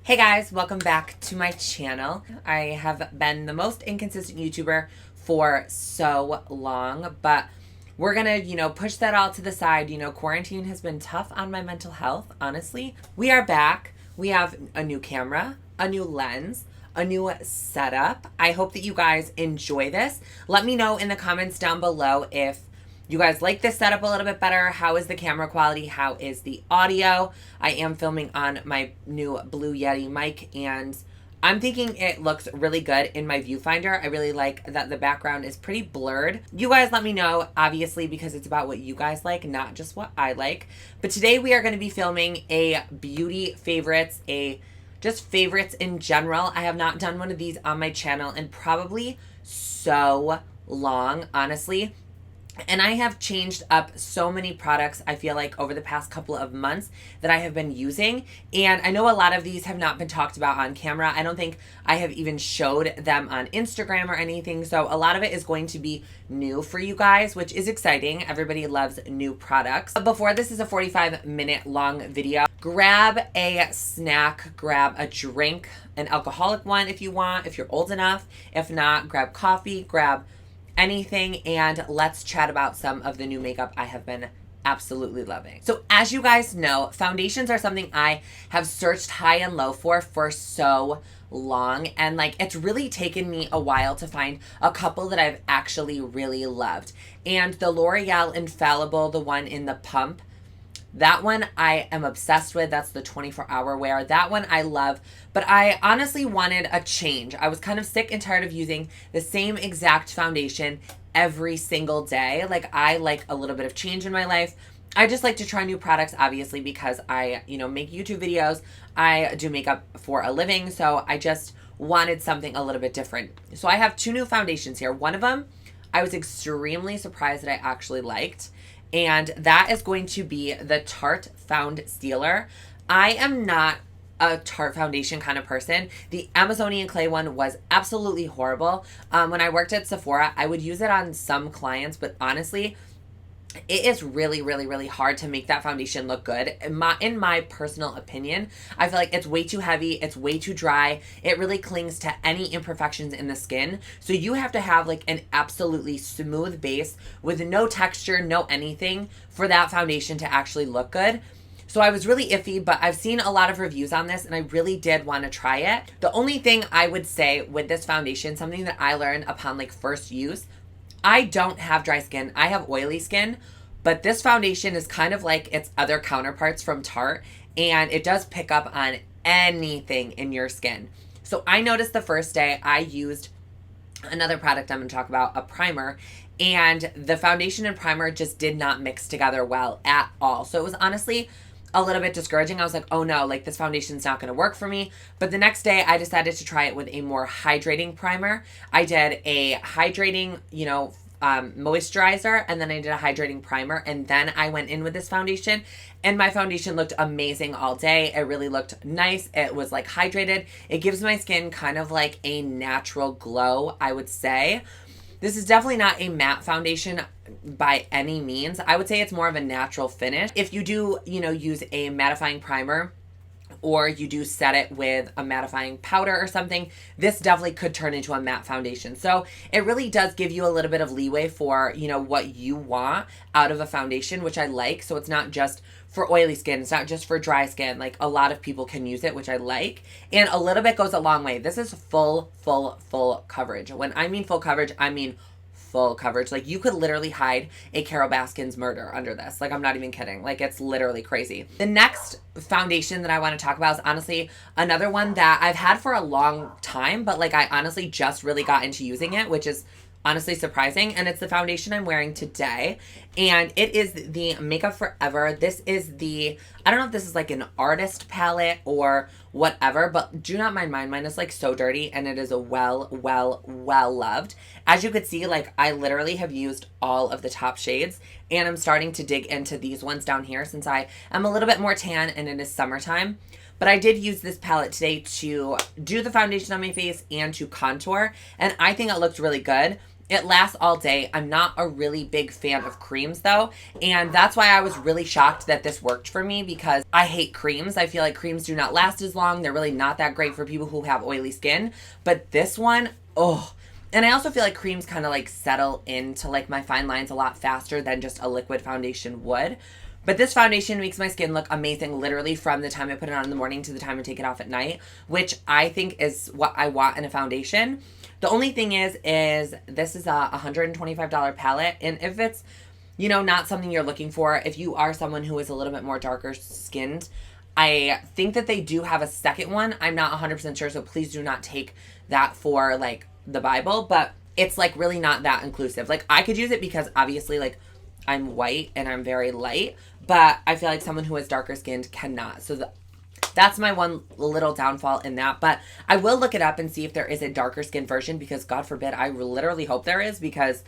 Hey guys, welcome back to my channel. I have been the most inconsistent YouTuber for so long, but we're gonna, push that all to the side. Quarantine has been tough on my mental health, honestly. We are back. We have a new camera, a new lens, a new setup. I hope that you guys enjoy this. Let me know in the comments down below if you guys like this setup a little bit better. How is the camera quality? How is the audio? I am filming on my new Blue Yeti mic, and I'm thinking it looks really good in my viewfinder. I really like that the background is pretty blurred. You guys let me know, obviously, because it's about what you guys like, not just what I like. But today we are going to be filming a beauty favorites, just favorites in general. I have not done one of these on my channel in probably so long, honestly. And I have changed up so many products, I feel like, over the past couple of months that I have been using. And I know a lot of these have not been talked about on camera. I don't think I have even showed them on Instagram or anything. So a lot of it is going to be new for you guys, which is exciting. Everybody loves new products. But before this is a 45-minute long video, grab a snack, grab a drink, an alcoholic one if you want, if you're old enough. If not, grab coffee, grab anything, and let's chat about some of the new makeup I have been absolutely loving. So as you guys know, foundations are something I have searched high and low for so long, and it's really taken me a while to find a couple that I've actually really loved. And the L'Oreal Infallible, the one in the pump, that one I am obsessed with. That's the 24-hour wear. That one I love, but I honestly wanted a change. I was kind of sick and tired of using the same exact foundation every single day. I like a little bit of change in my life. I just like to try new products, obviously, because I, make YouTube videos. I do makeup for a living, so I just wanted something a little bit different. So I have two new foundations here. One of them I was extremely surprised that I actually liked, and that is going to be the Tarte Found Stealer. I am not a Tarte foundation kind of person. The Amazonian clay one was absolutely horrible. When I worked at Sephora, I would use it on some clients, but honestly, it is really, really, really hard to make that foundation look good. In my personal opinion, I feel like it's way too heavy. It's way too dry. It really clings to any imperfections in the skin. So you have to have an absolutely smooth base with no texture, no anything for that foundation to actually look good. So I was really iffy, but I've seen a lot of reviews on this and I really did want to try it. The only thing I would say with this foundation, something that I learned upon first use, I don't have dry skin. I have oily skin, but this foundation is kind of like its other counterparts from Tarte, and it does pick up on anything in your skin. So I noticed the first day I used another product I'm going to talk about, a primer, and the foundation and primer just did not mix together well at all. So it was honestly a little bit discouraging. I was like, oh no, this foundation's not going to work for me. But the next day I decided to try it with a more hydrating primer. I did a hydrating, moisturizer, and then I did a hydrating primer, and then I went in with this foundation, and my foundation looked amazing all day. It really looked nice. It was hydrated. It gives my skin kind of a natural glow, I would say. This is definitely not a matte foundation by any means. I would say it's more of a natural finish. If you do, use a mattifying primer, or you do set it with a mattifying powder or something, this definitely could turn into a matte foundation. So it really does give you a little bit of leeway for, what you want out of a foundation, which I like. So it's not just for oily skin. It's not just for dry skin. A lot of people can use it, which I like. And a little bit goes a long way. This is full coverage. When I mean full coverage, I mean full coverage. You could literally hide a Carol Baskin's murder under this. I'm not even kidding. It's literally crazy. The next foundation that I want to talk about is honestly another one that I've had for a long time, but I honestly just really got into using it, which is honestly surprising. And it's the foundation I'm wearing today, and it is the Makeup Forever. This is I don't know if this is an artist palette or whatever, but do not mind mine. Mine is so dirty, and it is a well loved. As you could see, I literally have used all of the top shades, and I'm starting to dig into these ones down here since I am a little bit more tan and it is summertime. But I did use this palette today to do the foundation on my face and to contour, and I think it looked really good. It lasts all day. I'm not a really big fan of creams though. And that's why I was really shocked that this worked for me, because I hate creams. I feel like creams do not last as long. They're really not that great for people who have oily skin. But this one, oh. And I also feel like creams kind of like settle into like my fine lines a lot faster than just a liquid foundation would. But this foundation makes my skin look amazing literally from the time I put it on in the morning to the time I take it off at night, which I think is what I want in a foundation. The only thing is this is a $125 palette. And if it's, you know, not something you're looking for, if you are someone who is a little bit more darker skinned, I think that they do have a second one. I'm not 100% sure, so please do not take that for like the Bible, but it's like really not that inclusive. Like I could use it because obviously like I'm white and I'm very light, but I feel like someone who is darker skinned cannot. So that's my one little downfall in that. But I will look it up and see if there is a darker skin version, because God forbid, I literally hope there is, because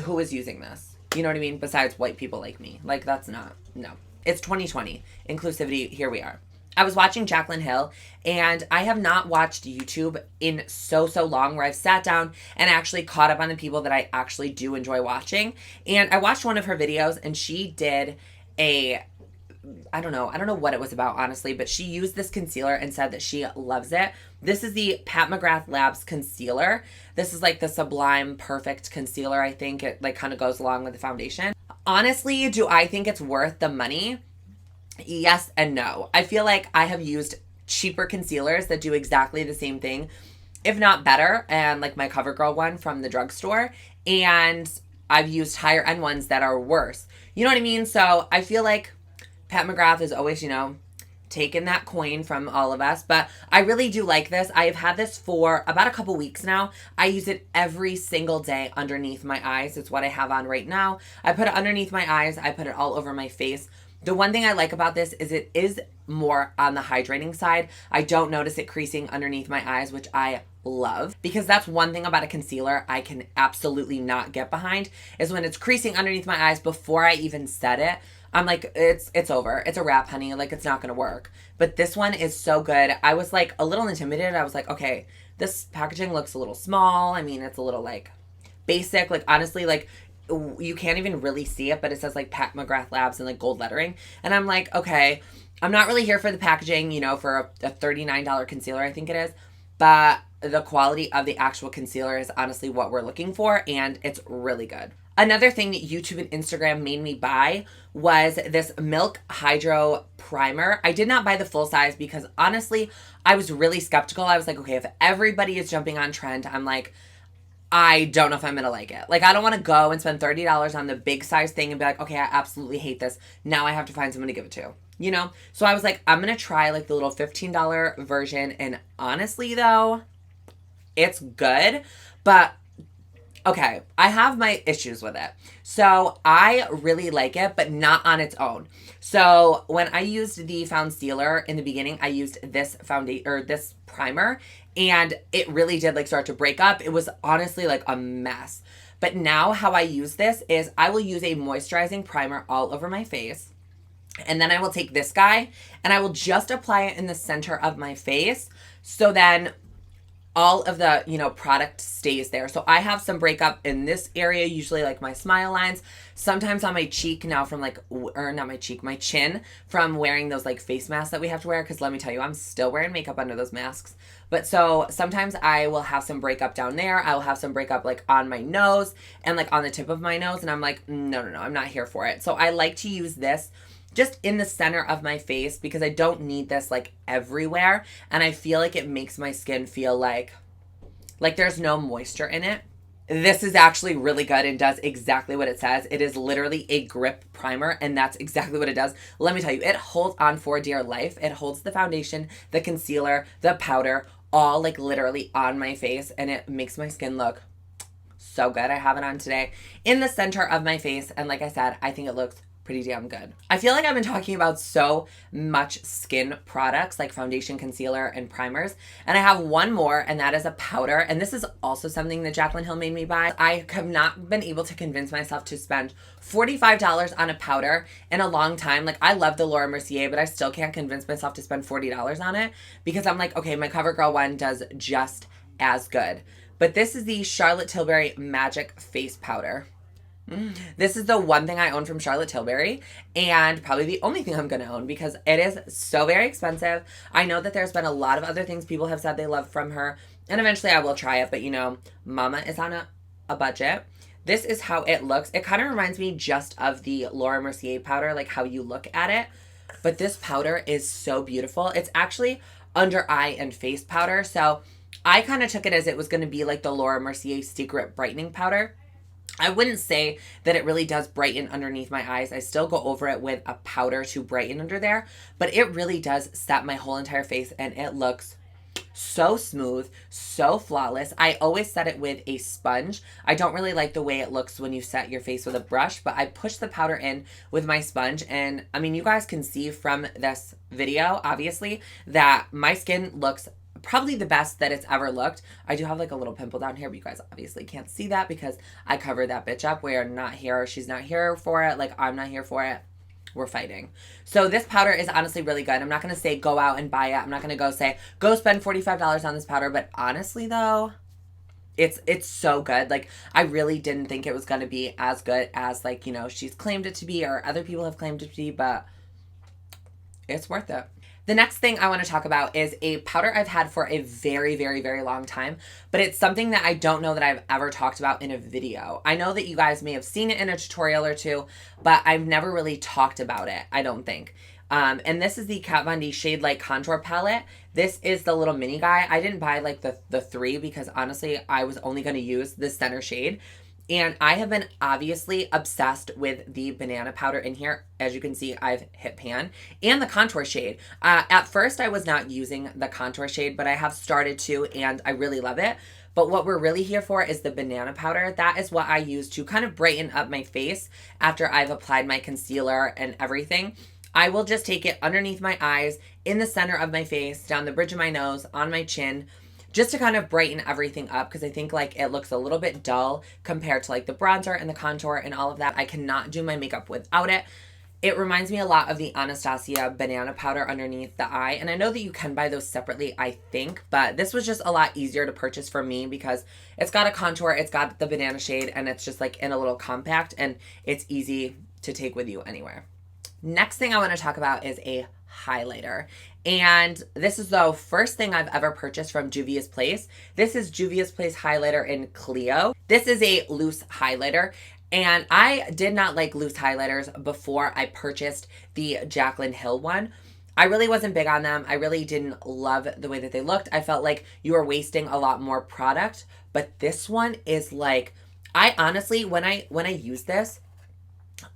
who is using this? You know what I mean? Besides white people like me. Like that's not, no. It's 2020. Inclusivity, here we are. I was watching Jaclyn Hill, and I have not watched YouTube in so long, where I've sat down and actually caught up on the people that I actually do enjoy watching. And I watched one of her videos, and she did I don't know what it was about, honestly, but she used this concealer and said that she loves it. This is the Pat McGrath Labs concealer. This is like the Sublime Perfect concealer. I think it like kind of goes along with the foundation. Honestly, do I think it's worth the money? Yes and no. I feel like I have used cheaper concealers that do exactly the same thing, if not better, and like my CoverGirl one from the drugstore, and I've used higher end ones that are worse. You know what I mean? So I feel like Pat McGrath is always, you know, taking that coin from all of us, but I really do like this. I have had this for about a couple weeks now. I use it every single day underneath my eyes. It's what I have on right now. I put it underneath my eyes. I put it all over my face. The one thing I like about this is it is more on the hydrating side. I don't notice it creasing underneath my eyes, which I love, because that's one thing about a concealer I can absolutely not get behind, is when it's creasing underneath my eyes before I even set it. I'm like, it's over. It's a wrap, honey. Like, it's not going to work. But this one is so good. I was like a little intimidated. I was like, okay, this packaging looks a little small. I mean, it's a little like basic. Like, honestly, like you can't even really see it, but it says like Pat McGrath Labs and like gold lettering. And I'm like, okay, I'm not really here for the packaging, you know, for a $39 concealer, I think it is. But the quality of the actual concealer is honestly what we're looking for, and it's really good. Another thing that YouTube and Instagram made me buy was this Milk Hydro Primer. I did not buy the full size because honestly, I was really skeptical. I was like, okay, if everybody is jumping on trend, I'm like, I don't know if I'm going to like it. Like, I don't want to go and spend $30 on the big size thing and be like, okay, I absolutely hate this. Now I have to find someone to give it to, you know? So I was like, I'm going to try like the little $15 version. And honestly though, it's good, but okay, I have my issues with it. So I really like it, but not on its own. So when I used the Foundsealer in the beginning, I used this foundation or this primer, and it really did like start to break up. It was honestly like a mess. But now how I use this is I will use a moisturizing primer all over my face. And then I will take this guy and I will just apply it in the center of my face. So then all of the, you know, product stays there. So I have some breakup in this area, usually like my smile lines, sometimes on my cheek now from like, or not my cheek, my chin from wearing those like face masks that we have to wear. Cause let me tell you, I'm still wearing makeup under those masks. But so sometimes I will have some breakup down there. I will have some breakup like on my nose and like on the tip of my nose. And I'm like, no, I'm not here for it. So I like to use this just in the center of my face because I don't need this like everywhere. And I feel like it makes my skin feel like there's no moisture in it. This is actually really good and does exactly what it says. It is literally a grip primer, and that's exactly what it does. Let me tell you, it holds on for dear life. It holds the foundation, the concealer, the powder, all like literally on my face, and it makes my skin look so good. I have it on today in the center of my face, and like I said, I think it looks pretty damn good. I feel like I've been talking about so much skin products like foundation, concealer, and primers. And I have one more, and that is a powder. And this is also something that Jaclyn Hill made me buy. I have not been able to convince myself to spend $45 on a powder in a long time. Like, I love the Laura Mercier, but I still can't convince myself to spend $40 on it because I'm like, okay, my CoverGirl one does just as good. But this is the Charlotte Tilbury Magic Face Powder. This is the one thing I own from Charlotte Tilbury, and probably the only thing I'm going to own because it is so very expensive. I know that there's been a lot of other things people have said they love from her, and eventually I will try it, but you know, mama is on a budget. This is how it looks. It kind of reminds me just of the Laura Mercier powder, like how you look at it. But this powder is so beautiful. It's actually under eye and face powder, so I kind of took it as it was going to be like the Laura Mercier Secret Brightening Powder. I wouldn't say that it really does brighten underneath my eyes. I still go over it with a powder to brighten under there, but it really does set my whole entire face, and it looks so smooth, so flawless. I always set it with a sponge. I don't really like the way it looks when you set your face with a brush, but I push the powder in with my sponge, and I mean, you guys can see from this video, obviously, that my skin looks probably the best that it's ever looked. I do have like a little pimple down here, but you guys obviously can't see that because I covered that bitch up. We are not here. She's not here for it. Like, I'm not here for it. We're fighting. So this powder is honestly really good. I'm not going to say go out and buy it. I'm not going to go say, go spend $45 on this powder. But honestly though, it's so good. Like, I really didn't think it was going to be as good as, like, you know, she's claimed it to be or other people have claimed it to be, but it's worth it. The next thing I want to talk about is a powder I've had for a very, very, very long time, but it's something that I don't know that I've ever talked about in a video. I know that you guys may have seen it in a tutorial or two, but I've never really talked about it, I don't think. And this is the Kat Von D Shade Light Contour Palette. This is the little mini guy. I didn't buy like the three because honestly, I was only going to use the center shade. And I have been obviously obsessed with the banana powder in here. As you can see, I've hit pan. And the contour shade. At first, I was not using the contour shade, but I have started to, and I really love it. But what we're really here for is the banana powder. That is what I use to kind of brighten up my face after I've applied my concealer and everything. I will just take it underneath my eyes, in the center of my face, down the bridge of my nose, on my chin, just to kind of brighten everything up because I think like it looks a little bit dull compared to like the bronzer and the contour and all of that. I cannot do my makeup without it. It reminds me a lot of the Anastasia banana powder underneath the eye. And I know that you can buy those separately, I think, but this was just a lot easier to purchase for me because it's got a contour, it's got the banana shade, and it's just like in a little compact and it's easy to take with you anywhere. Next thing I want to talk about is a highlighter. And this is the first thing I've ever purchased from Juvia's Place. This is Juvia's Place highlighter in Clio. This is a loose highlighter. And I did not like loose highlighters before I purchased the Jaclyn Hill one. I really wasn't big on them. I really didn't love the way that they looked. I felt like you were wasting a lot more product. But this one is like, I honestly, when I use this,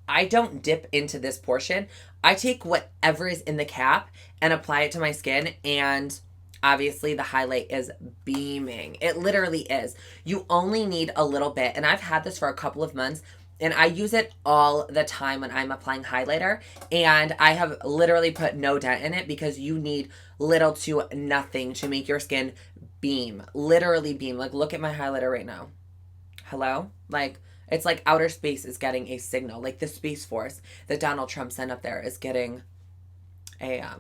I don't dip into this portion. I take whatever is in the cap and apply it to my skin, and obviously the highlight is beaming. It literally is. You only need a little bit, and I've had this for a couple of months, and I use it all the time when I'm applying highlighter, and I have literally put no dent in it because you need little to nothing to make your skin beam. Literally beam. Like, look at my highlighter right now. Hello? Like, it's like outer space is getting a signal. Like the Space Force that Donald Trump sent up there is getting a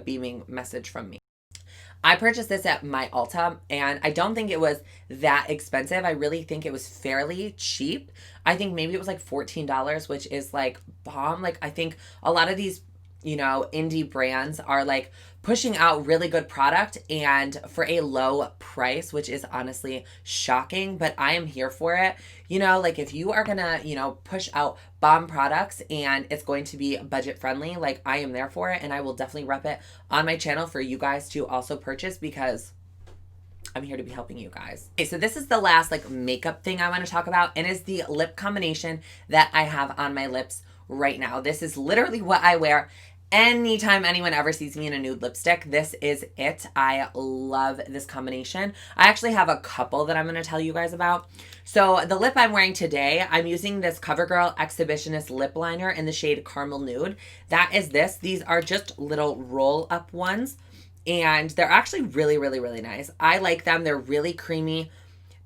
beaming message from me. I purchased this at my Ulta, and I don't think it was that expensive. I really think it was fairly cheap. I think maybe it was like $14, which is like bomb. Like, I think a lot of these, you know, indie brands are like pushing out really good product and for a low price, which is honestly shocking, but I am here for it. You know, like if you are gonna, you know, push out bomb products and it's going to be budget friendly, like I am there for it, and I will definitely rep it on my channel for you guys to also purchase because I'm here to be helping you guys. Okay, so this is the last like makeup thing I want to talk about, and is the lip combination that I have on my lips right now. This is literally what I wear anytime anyone ever sees me in a nude lipstick. This is it. I love this combination. I actually have a couple that I'm going to tell you guys about. So the lip I'm wearing today, I'm using this CoverGirl Exhibitionist lip liner in the shade Caramel Nude. That is this. These are just little roll up ones, and they're actually really, really, really nice. I like them. They're really creamy.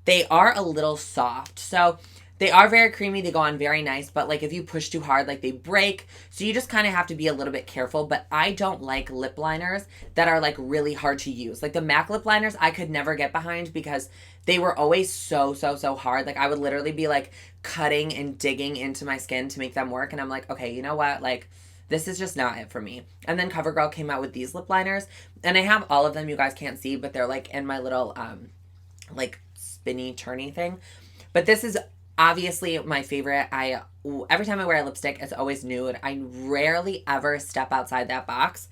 They are a little soft. So They are very creamy. They go on very nice, but like if you push too hard, like they break. So you just kind of have to be a little bit careful. But I don't like lip liners that are like really hard to use. Like the MAC lip liners, I could never get behind because they were always so hard. Like I would literally be like cutting and digging into my skin to make them work. And I'm like, okay, you know what? Like this is just not it for me. And then CoverGirl came out with these lip liners. And I have all of them. You guys can't see, but they're like in my little like spinny turny thing. But this is obviously my favorite. Every time I wear a lipstick, it's always nude. I rarely ever step outside that box.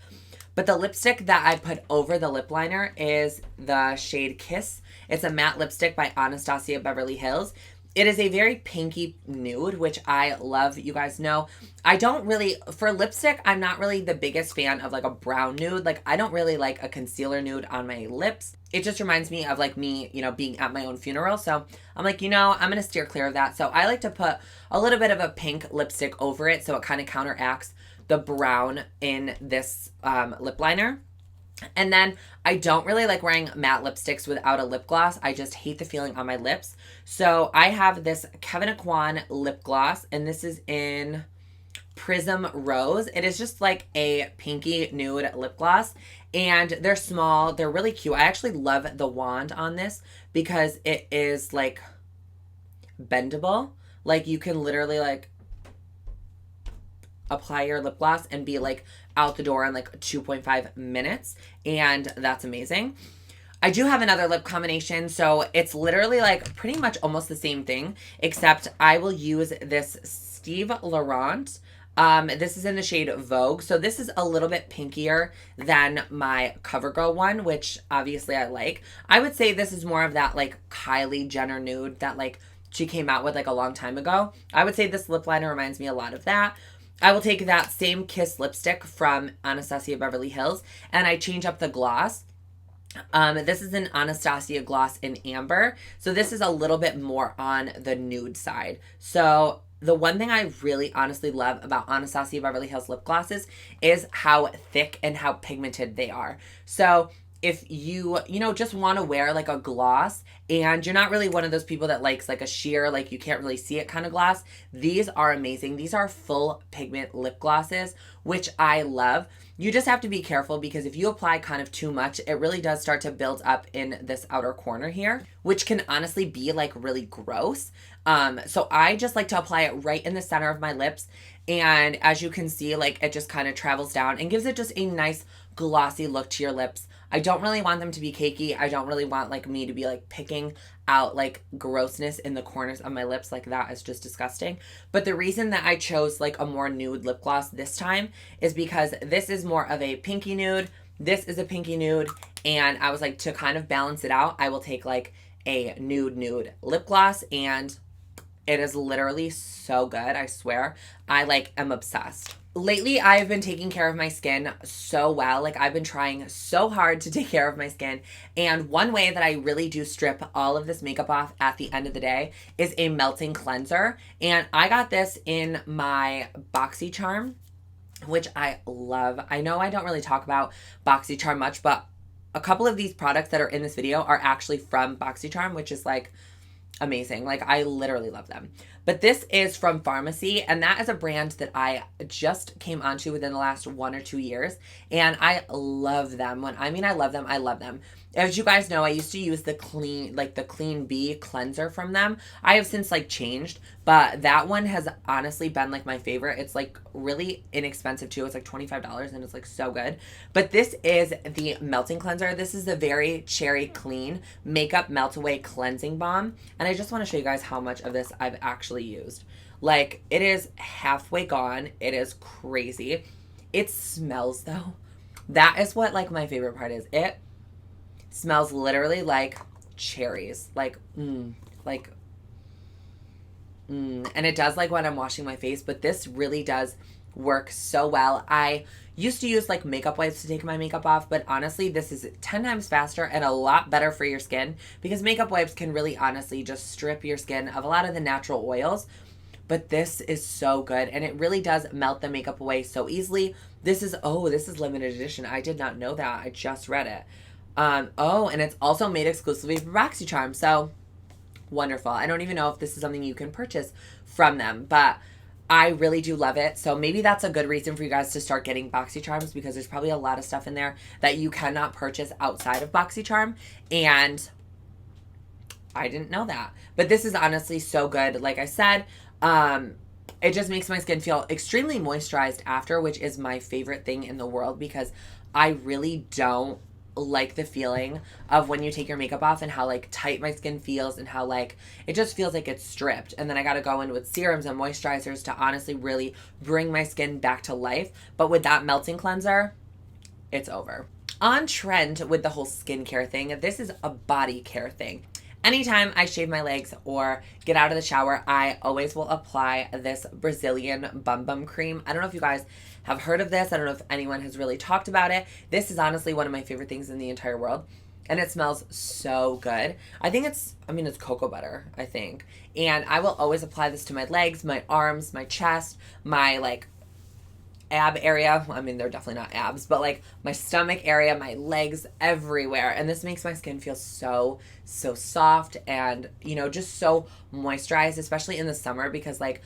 But the lipstick that I put over the lip liner is the shade Kiss. It's a matte lipstick by Anastasia Beverly Hills. It is a very pinky nude, which I love. You guys know I don't really, for lipstick, I'm not really the biggest fan of like a brown nude. Like I don't really like a concealer nude on my lips. It just reminds me of like me, you know, being at my own funeral. So I'm like, you know, I'm going to steer clear of that. So I like to put a little bit of a pink lipstick over it so it kind of counteracts the brown in this lip liner. And then I don't really like wearing matte lipsticks without a lip gloss. I just hate the feeling on my lips. So I have this Kevyn Aucoin lip gloss, and this is in Prism Rose. It is just like a pinky nude lip gloss, and they're small. They're really cute. I actually love the wand on this because it is like bendable. Like you can literally like apply your lip gloss and be like out the door in like 2.5 minutes, and that's amazing. I do have another lip combination, so it's literally like pretty much almost the same thing, except I will use this Steve Laurent. This is in the shade Vogue, so this is a little bit pinkier than my CoverGirl one, which obviously I like. I would say this is more of that like Kylie Jenner nude that like she came out with like a long time ago. I would say this lip liner reminds me a lot of that. I will take that same Kiss lipstick from Anastasia Beverly Hills, and I change up the gloss. This is an Anastasia gloss in Amber. So this is a little bit more on the nude side. So the one thing I really honestly love about Anastasia Beverly Hills lip glosses is how thick and how pigmented they are. So if you know, just want to wear like a gloss and you're not really one of those people that likes like a sheer, like you can't really see it kind of gloss, these are amazing. These are full pigment lip glosses, which I love. You just have to be careful because if you apply kind of too much, it really does start to build up in this outer corner here, which can honestly be like really gross. So I just like to apply it right in the center of my lips. And as you can see, like it just kind of travels down and gives it just a nice glossy look to your lips. I don't really want them to be cakey. I don't really want like me to be like picking out like grossness in the corners of my lips. Like that is just disgusting. But the reason that I chose like a more nude lip gloss this time is because this is more of a pinky nude. This is a pinky nude. And I was like, to kind of balance it out, I will take like a nude lip gloss, and it is literally so good. I swear. I like am obsessed. Lately, I've been taking care of my skin so well. Like I've been trying so hard to take care of my skin. And one way that I really do strip all of this makeup off at the end of the day is a melting cleanser. And I got this in my BoxyCharm, which I love. I know I don't really talk about BoxyCharm much, but a couple of these products that are in this video are actually from BoxyCharm, which is like amazing. Like I literally love them. But this is from Pharmacy, and that is a brand that I just came onto within the last 1 or 2 years, and I love them. When I mean I love them, I love them. As you guys know, I used to use the Clean Bee cleanser from them. I have since like changed, but that one has honestly been like my favorite. It's like really inexpensive too. It's like $25 and it's like so good. But this is the melting cleanser. This is the Very Cherry Clean Makeup Melt Away Cleansing Balm. And I just want to show you guys how much of this I've actually used. Like it is halfway gone. It is crazy. It smells though. That is what like my favorite part is. It smells literally like cherries, and it does like when I'm washing my face, but this really does work so well. I used to use like makeup wipes to take my makeup off, but honestly this is 10 times faster and a lot better for your skin, because makeup wipes can really honestly just strip your skin of a lot of the natural oils, but this is so good and it really does melt the makeup away so easily. This is limited edition. I did not know that. I just read it. And it's also made exclusively for BoxyCharm. So wonderful. I don't even know if this is something you can purchase from them, but I really do love it. So maybe that's a good reason for you guys to start getting BoxyCharms, because there's probably a lot of stuff in there that you cannot purchase outside of BoxyCharm. And I didn't know that. But this is honestly so good. Like I said, it just makes my skin feel extremely moisturized after, which is my favorite thing in the world, because I really don't like the feeling of when you take your makeup off and how like tight my skin feels and how like it just feels like it's stripped, and then I gotta go in with serums and moisturizers to honestly really bring my skin back to life. But with that melting cleanser, it's over. On trend with the whole skincare thing, this is a body care thing. Anytime I shave my legs or get out of the shower, I always will apply this Brazilian Bumbum Cream. I don't know if you guys have heard of this. I don't know if anyone has really talked about it. This is honestly one of my favorite things in the entire world. And it smells so good. I think it's cocoa butter, I think. And I will always apply this to my legs, my arms, my chest, my like ab area. I mean, they're definitely not abs, but like my stomach area, my legs, everywhere. And this makes my skin feel so soft and, you know, just so moisturized, especially in the summer, because like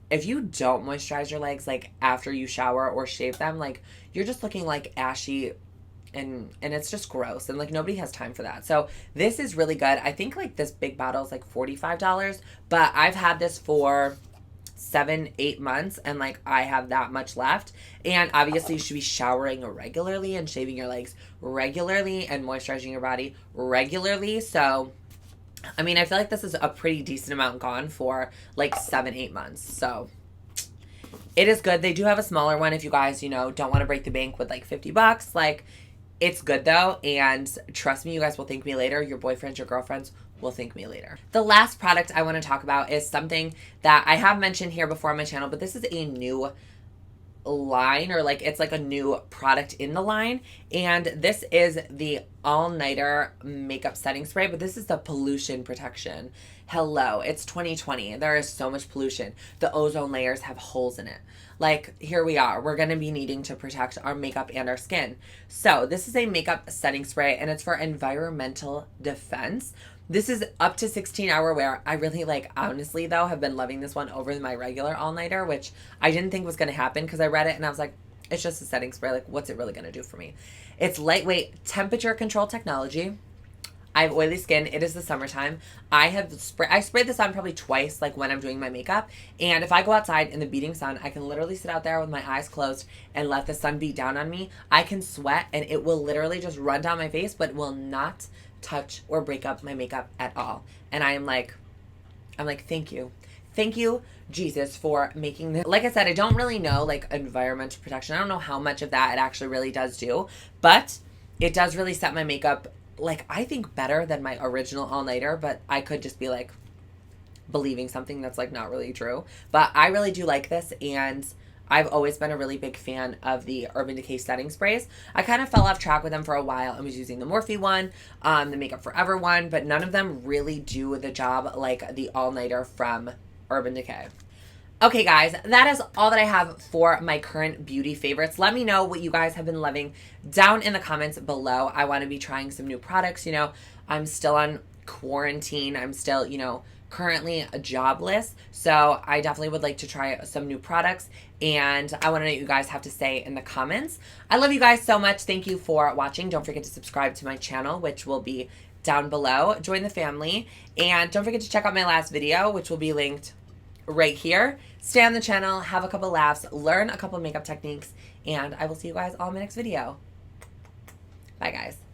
if you don't moisturize your legs like after you shower or shave them, like you're just looking like ashy, and it's just gross, and like nobody has time for that. So this is really good. I think like this big bottle is like $45, but I've had this for 7-8 months, and like I have that much left. And obviously you should be showering regularly and shaving your legs regularly and moisturizing your body regularly. So I mean, I feel like this is a pretty decent amount gone for like 7-8 months. So it is good. They do have a smaller one if you guys, you know, don't want to break the bank with like $50. Like, it's good though, and trust me, you guys will thank me later. Your boyfriends, your girlfriends will thank me later. The last product I want to talk about is something that I have mentioned here before on my channel, but this is a new line, or like it's like a new product in the line, and this is the all-nighter makeup setting spray, but this is the pollution protection. Hello, it's 2020. There is so much pollution. The ozone layers have holes in it. Like, here we are. We're going to be needing to protect our makeup and our skin. So this is a makeup setting spray, and it's for environmental defense. This is up to 16-hour wear. I really like, honestly though, have been loving this one over my regular all-nighter, which I didn't think was going to happen because I read it and I was like, it's just a setting spray. Like, what's it really going to do for me? It's lightweight temperature control technology. I have oily skin. It is the summertime. I sprayed this on probably twice, like when I'm doing my makeup. And if I go outside in the beating sun, I can literally sit out there with my eyes closed and let the sun beat down on me. I can sweat and it will literally just run down my face, but it will not touch or break up my makeup at all. And I'm like, thank you. Thank you, Jesus, for making this. Like I said, I don't really know like environmental protection. I don't know how much of that it actually really does do, but it does really set my makeup, like, I think better than my original all-nighter, but I could just be like believing something that's like not really true. But I really do like this, and I've always been a really big fan of the Urban Decay setting sprays. I kind of fell off track with them for a while and was using the Morphe one, the Makeup Forever one, but none of them really do the job like the all-nighter from Urban Decay. Okay, guys, that is all that I have for my current beauty favorites. Let me know what you guys have been loving down in the comments below. I want to be trying some new products. You know, I'm still on quarantine. I'm still, you know, currently jobless. So I definitely would like to try some new products. And I want to know what you guys have to say in the comments. I love you guys so much. Thank you for watching. Don't forget to subscribe to my channel, which will be down below. Join the family. And don't forget to check out my last video, which will be linked right here. Stay on the channel, have a couple laughs, learn a couple makeup techniques, and I will see you guys all in my next video. Bye, guys.